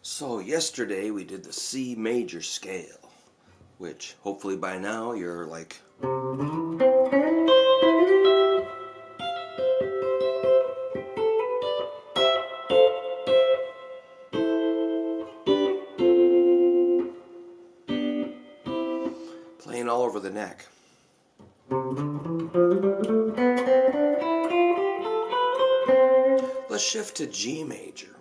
So yesterday we did the C major scale, which hopefully by now you're like, playing all over the neck. Let's shift to G major.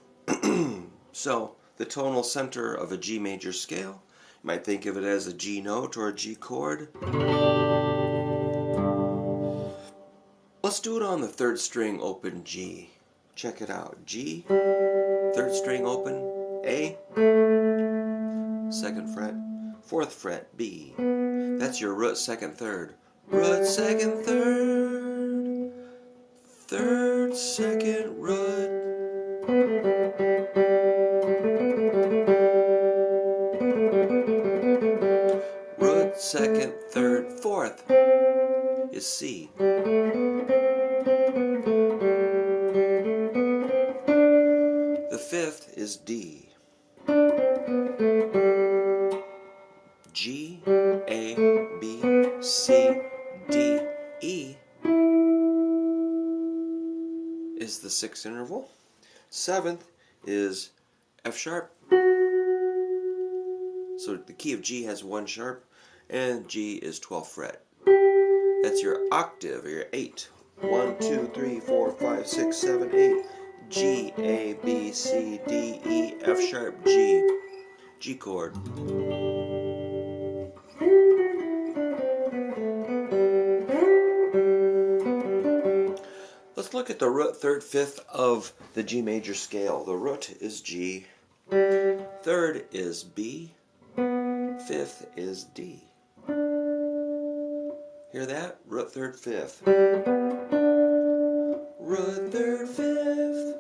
So the tonal center of a G major scale, you might think of it as a G note or a G chord. Let's do it on the third string open G. Check it out. G, third string open, A, second fret, fourth fret, B. That's your root second third. Root second third, third second root. Root second third, fourth is C. The fifth is D. G, A, B, C, D, E is the sixth interval. Seventh is F sharp. So the key of G has one sharp, and G is 12th fret. That's your octave, or your 8. 1, 2, 3, 4, 5, 6, 7, 8. G, A, B, C, D, E, F sharp, G. G chord. Let's look at the root third fifth of the G major scale. The root is G, third is B, fifth is D. Hear that? Root third fifth. Root third fifth.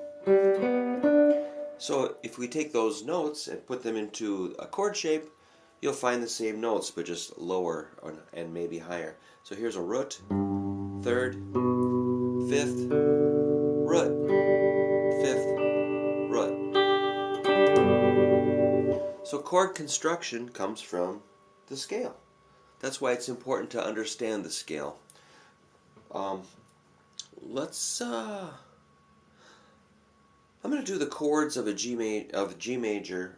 So if we take those notes and put them into a chord shape, you'll find the same notes but just lower and maybe higher. So here's a root, third, fifth, root, fifth, root. So chord construction comes from the scale. That's why it's important to understand the scale. I'm going to do the chords of G major.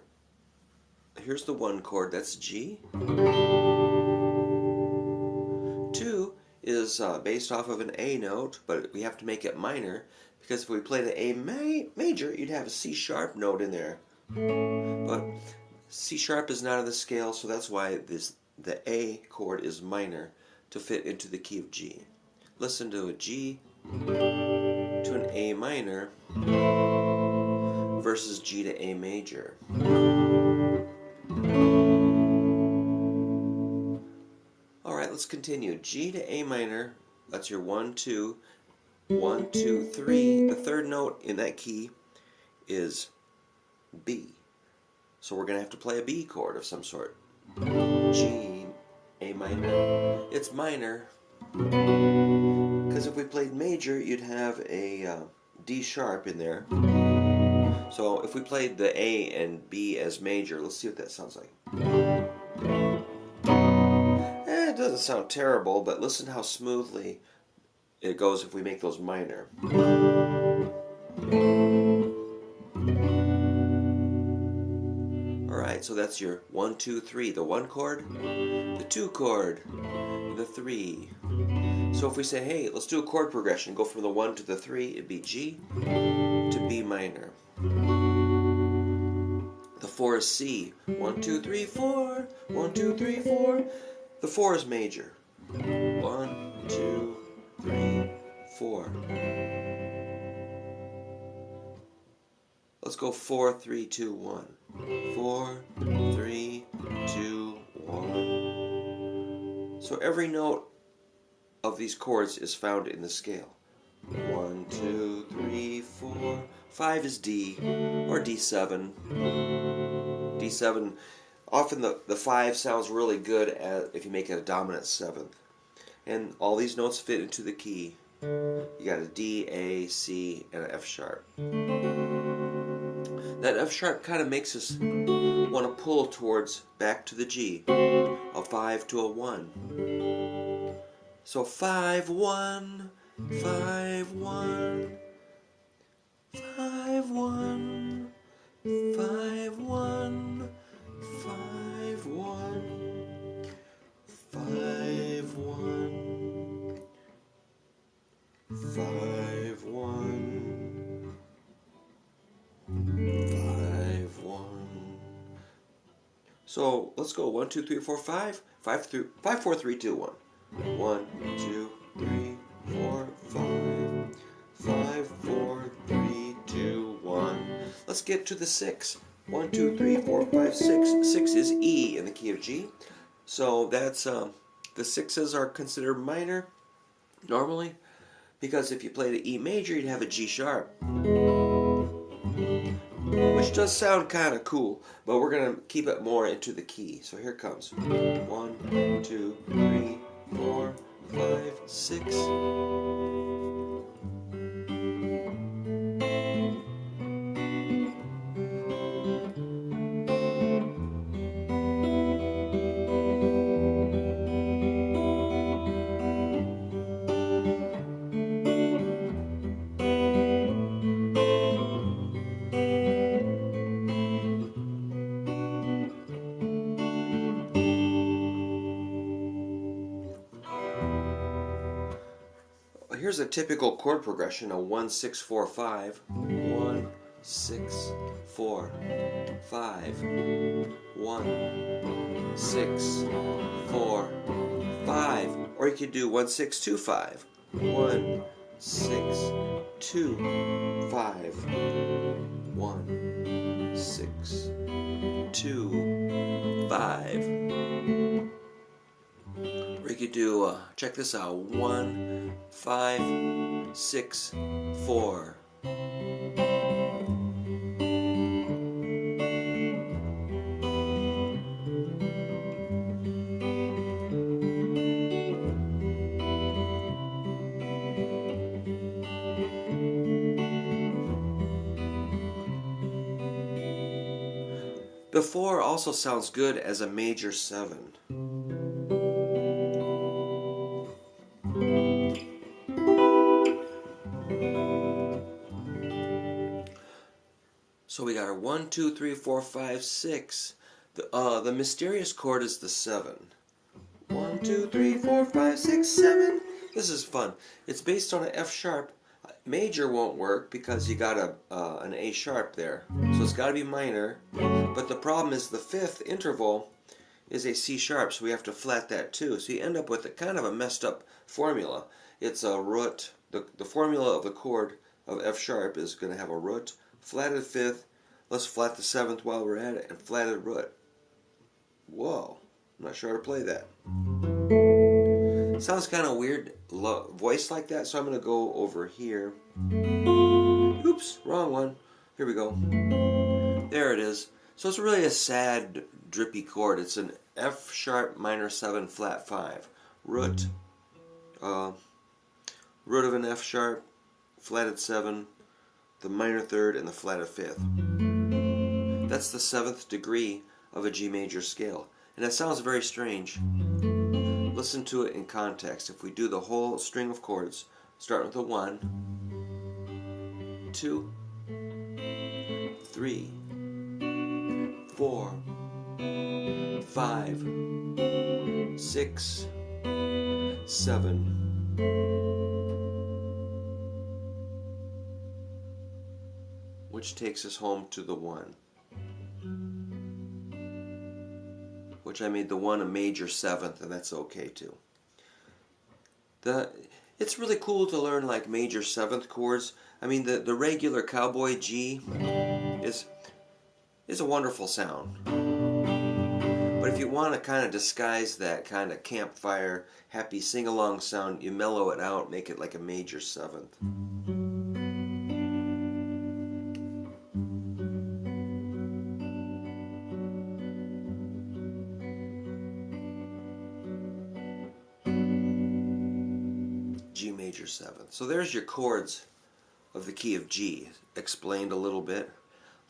Here's the one chord, that's G. 2 is based off of an A note, but we have to make it minor, because if we played an A major, you'd have a C sharp note in there. But C sharp is not in the scale, so that's why the A chord is minor to fit into the key of G. Listen to a G to an A minor versus G to A major. Alright, let's continue. G to A minor, that's your 1, 2, 1, 2, 3. The third note in that key is B. So we're going to have to play a B chord of some sort. G, A minor. It's minor, because if we played major, you'd have a D sharp in there. So if we played the A and B as major, let's see what that sounds like. It doesn't sound terrible, but listen how smoothly it goes if we make those minor. Alright, so that's your 1, 2, 3, the 1 chord, the 2 chord, the 3. So if we say, hey, let's do a chord progression, go from the 1 to the 3, it'd be G to B minor. The 4 is C. 1, 2, 3, 4. 1, 2, 3, 4. The 4 is major. 1, 2, 3, 4. Let's go 4, 3, 2, 1. 4, 3, 2, 1. So every note of these chords is found in the scale. 1, 2, 3, 4. 5 is D, or D7. D7, often the 5 sounds really good if you make it a dominant 7th. And all these notes fit into the key. You got a D, A, C, and an F sharp. That F sharp kind of makes us want to pull towards back to the G, a 5 to a 1. So 5 1 5 1 5 1 5 1 5 1 5 1 5 1 5 1. So let's go 1 2 3 4 5 5 3 5 4 3 2 1 1 2 3 4 5 5 4 3 2 1. Let's get to the 6. 1 2 3 4 5 6. 6 is E in the key of G. So that's the sixes are considered minor normally, because if you played an E major, you'd have a G sharp, which does sound kind of cool, but we're going to keep it more into the key. So here comes 1 2 3 4 5 6. Here's a typical chord progression, a 1 6 4 5. 1 6 4 5 1 6 4 5. Or you could do 1 6 2 5. 1 6 2 5 1 6 2 5. Or you could do, check this out, 1 5 6 4. The 4 also sounds good as a major 7. So we got our 1 2 3 4 5 6. The mysterious chord is the 7. 1 2 3 4 5 6 7. This is fun. It's based on an F sharp. Major won't work because you got an A sharp there, so it's got to be minor. But the problem is the 5th interval is a C sharp, so we have to flat that too. So you end up with a kind of a messed up formula. It's a root. The formula of the chord of F sharp is going to have a root, flatted 5th. Let's flat the 7th while we're at it, and flatted root. Whoa, I'm not sure how to play that. Sounds kind of weird, voice like that, so I'm going to go over here. Oops, wrong one. Here we go. There it is. So it's really a sad, drippy chord. It's an F sharp minor 7 flat 5. Root. Root of an F sharp, flatted 7, the minor 3rd, and the flatted 5th. That's the 7th degree of a G major scale. And that sounds very strange. Listen to it in context. If we do the whole string of chords, starting with a 1, 2, 3, 4, 5, 6, 7. Which takes us home to the 1. Which I made the 1 a major 7th, and that's okay too. It's really cool to learn like major 7th chords. I mean, the regular cowboy G is a wonderful sound. But if you want to kind of disguise that kind of campfire, happy sing-along sound, you mellow it out, make it like a major 7th. G major 7th. So there's your chords of the key of G, explained a little bit.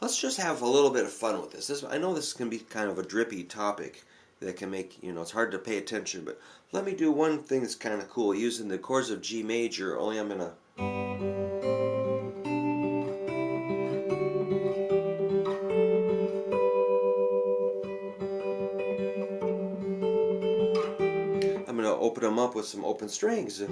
let's just have a little bit of fun with this. I know this can be kind of a drippy topic that can make, it's hard to pay attention, but let me do one thing that's kind of cool using the chords of G major, only I'm going to open them up with some open strings.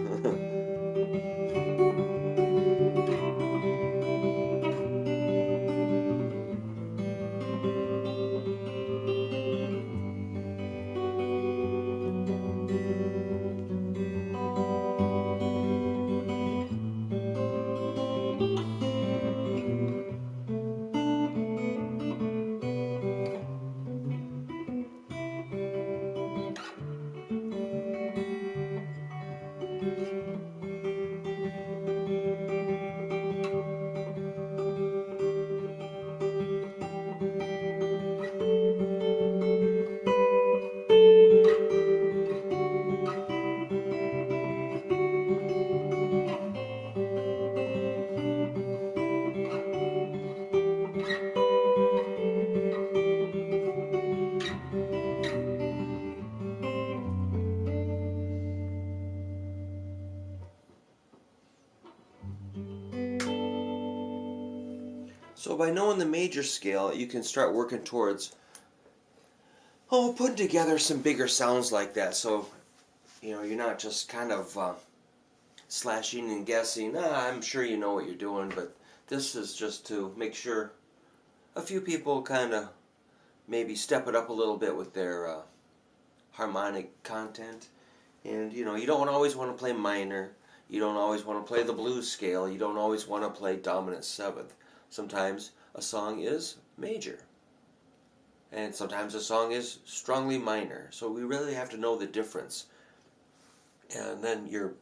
So by knowing the major scale, you can start working towards, putting together some bigger sounds like that. So, you're not just kind of slashing and guessing. I'm sure you know what you're doing, but this is just to make sure a few people kind of maybe step it up a little bit with their harmonic content. And, you don't always want to play minor. You don't always want to play the blues scale. You don't always want to play dominant seventh. Sometimes a song is major. And sometimes a song is strongly minor. So we really have to know the difference. And then your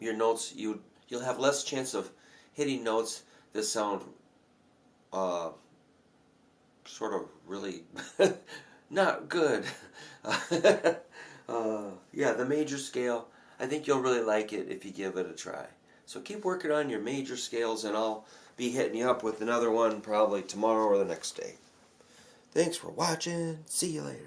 notes, you'll have less chance of hitting notes that sound sort of really not good. Yeah, the major scale, I think you'll really like it if you give it a try. So keep working on your major scales, and I'll be hitting you up with another one probably tomorrow or the next day. Thanks for watching. See you later.